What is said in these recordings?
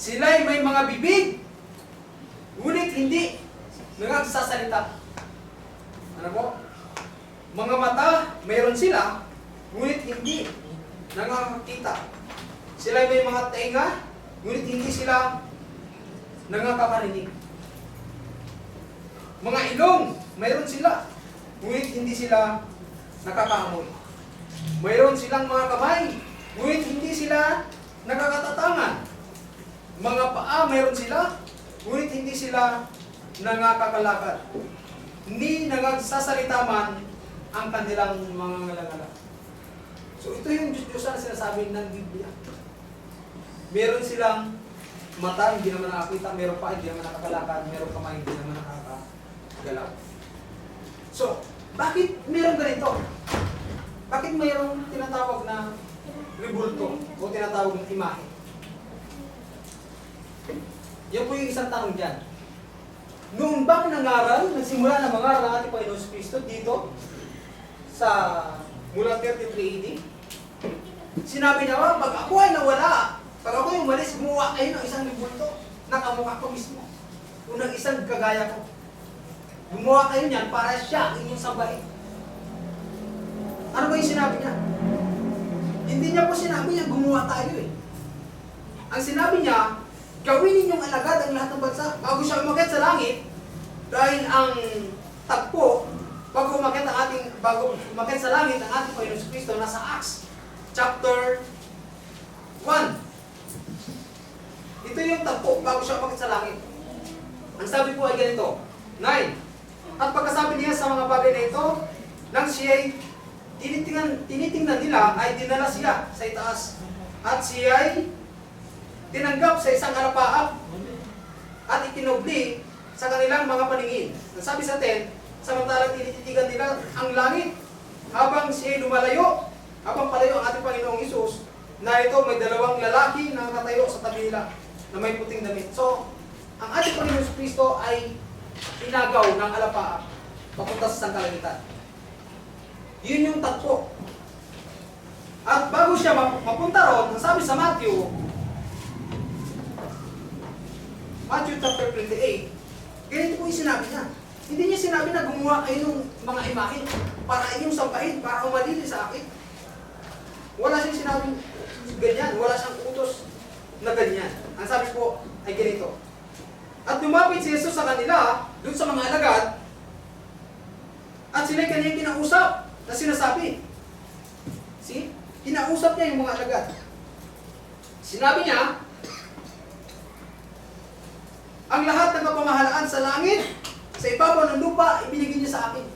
Sila'y may mga bibig, ngunit hindi nagsasalita. Ano po? Mga mata, mayroon sila, ngunit hindi nakakakita. Sila'y may mga tenga, ngunit hindi sila nakakarinig. Mga ilong, mayroon sila, ngunit hindi sila nakakaamoy. Mayroon silang mga kamay, ngunit hindi sila nakakatatangan. Mga paa, mayroon sila, ngunit hindi sila nangakakalakad. Hindi nagsasalita man ang kanilang mga ngalangala. So ito yung Diyos-Diyosan na sinasabi ng Biblia. Meron silang mata, hindi naman nakakita. Meron pa, hindi naman nakakalakad. Meron kamay, hindi naman nakakagalaw. So, bakit meron ganito? Bakit mayroong tinatawag na rebulto o tinatawag na imahe? Yan po yung isang tanong dyan. Noon bang nangaral, nagsimula na mangaral ang ating Panginoon Kristo dito sa mula 33 AD? Sinabi na pag ako ay nawala, pag ako yung umalis, gumawa kayo ng isang rebulto, nakamukha ko mismo. Unang isang kagaya ko. Gumawa kayo niyan para siya inyong sabahin. Ano ba yung sinabi niya? Hindi niya po sinabi niya, gumawa tayo eh. Ang sinabi niya, gawin ninyong alagad ang lahat ng bansa bago siya umakyat sa langit, dahil ang tagpo, bago umakyat sa langit ang ating Panginoon Kristo, nasa Acts chapter 1. Ito yung tagpo bago siya umakyat sa langit. Ang sabi po ay ganito, 9. At pagkasabi niya sa mga bagay na ito, nang siya'y tinitingnan nila, ay dinala siya sa itaas. At siya'y tinanggap sa isang alapaap at itinubli sa kanilang mga paningin. Sabi sa 10, samantalang tinititigan nila ang langit habang siya'y lumalayo, habang palayo ang ating Panginoong Hesus, na ito may dalawang lalaki na nakatayo sa tabi nila na may puting damit. So, ang ating Panginoong Kristo ay inagaw ng alapaap papunta sa sangkalangitan. Yun yung tatlo. At bago siya mapunta ron, sabi sa Matthew chapter 28, ganito po yung sinabi niya. Hindi niya sinabi na gumawa kayo ng mga imahe para inyong sampahin, para umalili sa akin. Wala siyang sinabing ganyan, wala siyang utos na ganyan. Ang sabi po ay ganito. At lumapit si Jesus sa kanila, dun sa mga alagad, at sila'y kanyang kinausap na sinasabi. See? Kinausap niya yung mga alagad. Sinabi niya, ang lahat ng kapamahalaan sa langit, sa ibabaw ng lupa, ibinigay niya sa akin.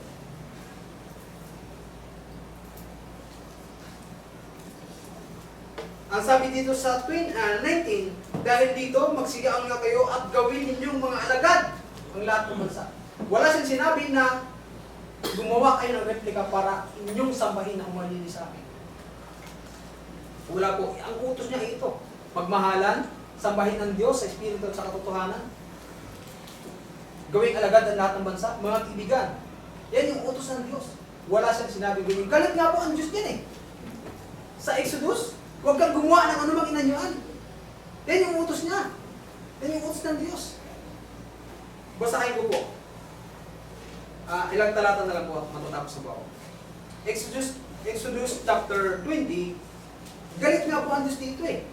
Ang sabi dito sa 19, dahil dito, magsigaan nga kayo at gawin ninyong mga alagad ang lahat ng bansa. Wala siyang sinabi na gumawa kayo ng replika para inyong sambahin na umalili sa akin. Wala po. Ang utos niya ito. Magmahalan, sambahin ng Diyos sa Espiritu at sa katotohanan. Gawing alagad ang lahat ng bansa. Mga kaibigan, yan yung utos ng Diyos. Wala siyang sinabi ganyan. Galit nga po ang Diyos yan eh. Sa Exodus, huwag kang gumawa ng anumang inanyuan. Yan yung utos niya. Yan yung utos ng Diyos. Basahin ko po. Ilang talata na lang po at matatapos na po ako. Exodus chapter 20, galit nga po ang Diyos dito eh.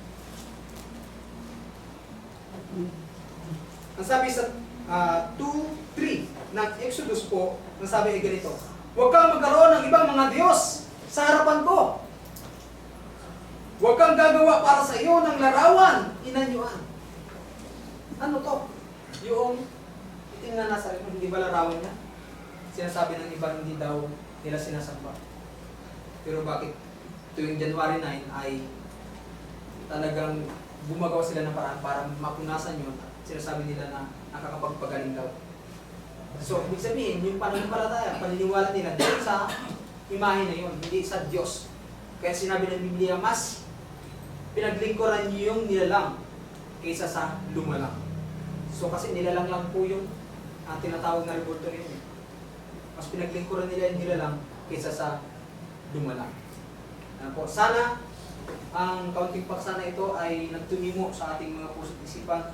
Ang sabi sa 2:3 ng Exodus po, ang sabi ay ganito, huwag kang magkaroon ng ibang mga Diyos sa harapan ko. Huwag kang gagawa para sa iyo ng larawan, inanyuan. Ano to? Yung itingnan nasa rin, hindi ba larawan niya? Sinasabi ng iba, hindi daw nila sinasamba. Pero bakit tuwing January 9 ay talagang gumagawa sila ng paraan para mapunasan yun? Sinasabi nila na nakakapagpagaling daw. So, ibig sabihin, yung pananampalataya, paniniwala nila dito sa imahe na yun, hindi sa Diyos. Kaya sinabi ng Biblia, mas pinaglingkuran niyo yung nilalang kaysa sa lumalang. So, kasi nilalang lang po yung tinatawag na rebulto yun. Mas pinaglingkuran nila yung nilalang kaysa sa lumalang. Ano po? Sana ang kaunting paksa na ito ay nagtumimo sa ating mga puso't isipan.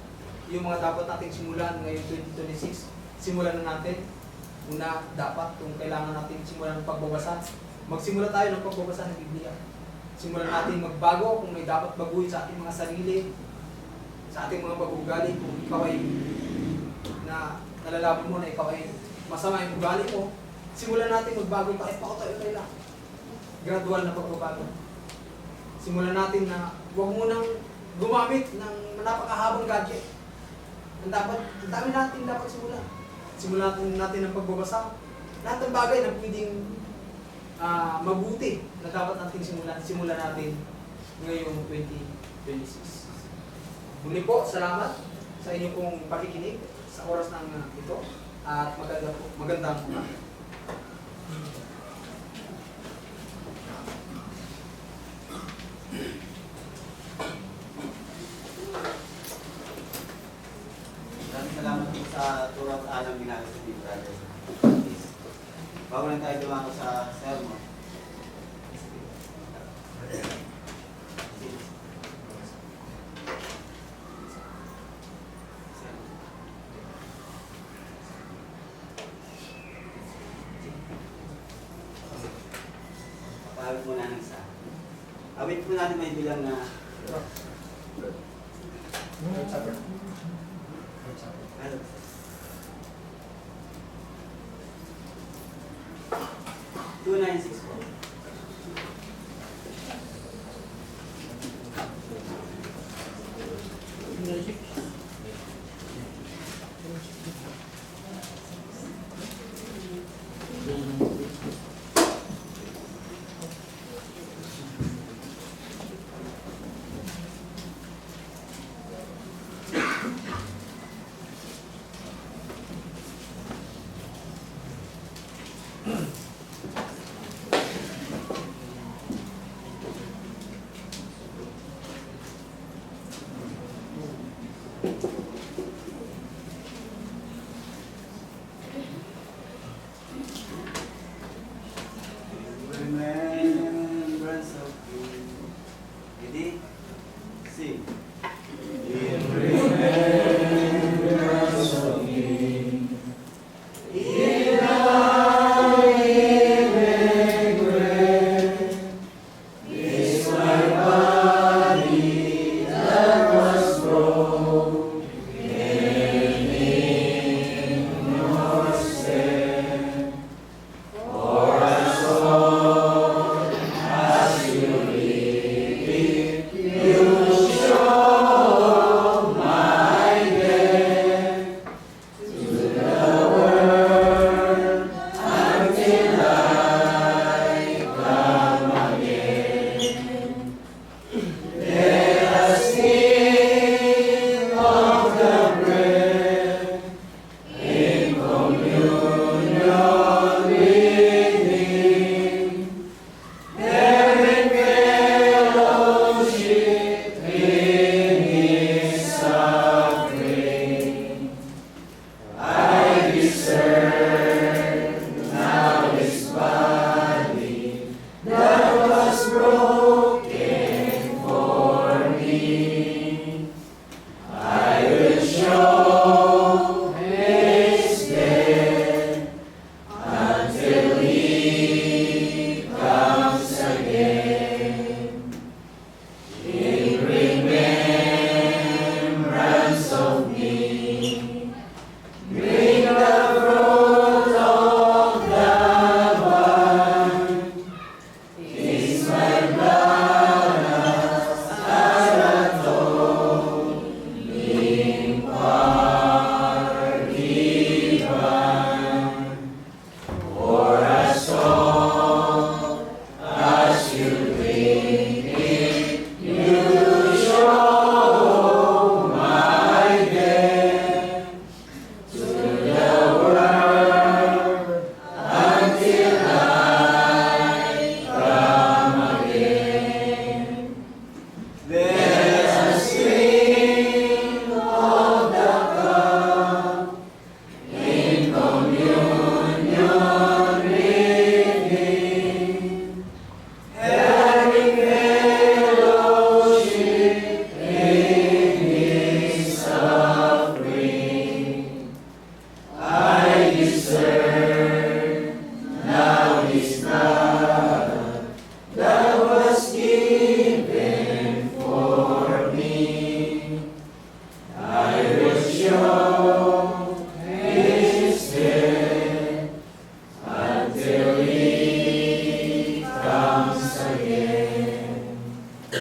Yung mga dapat nating simulan ngayong 2026, simulan na natin. Una, dapat kung kailangan natin simulan ng pagbabasa, magsimula tayo ng pagbabasa ng Biblia. Simulan natin magbago kung may dapat baguhin sa ating mga sarili, sa ating mga pag-ugali. Kung ikaw ay nalalaman mo na ikaw ay masama yung ugali mo, simulan natin magbago kahit pakotoy-otoy lang. Gradual na pagbabago. Simulan natin na huwag mo nang gumamit ng napakahabang gadget. Ang dami natin dapat simulan. Simulan natin ang pagbabasa. Lahat ng bagay na pwedeng mabuti na dapat natin simulan natin ngayong 2026. Muli po, salamat sa inyong pong pakikinig sa oras ng ito at magandang umaga. Maraming salamat po sa turo at alam ginagawa sa Big Brother. Bago lang tayo dumako sa sermon. Pahawit muna ng isa. Awit po natin may bilang na ano? 2964.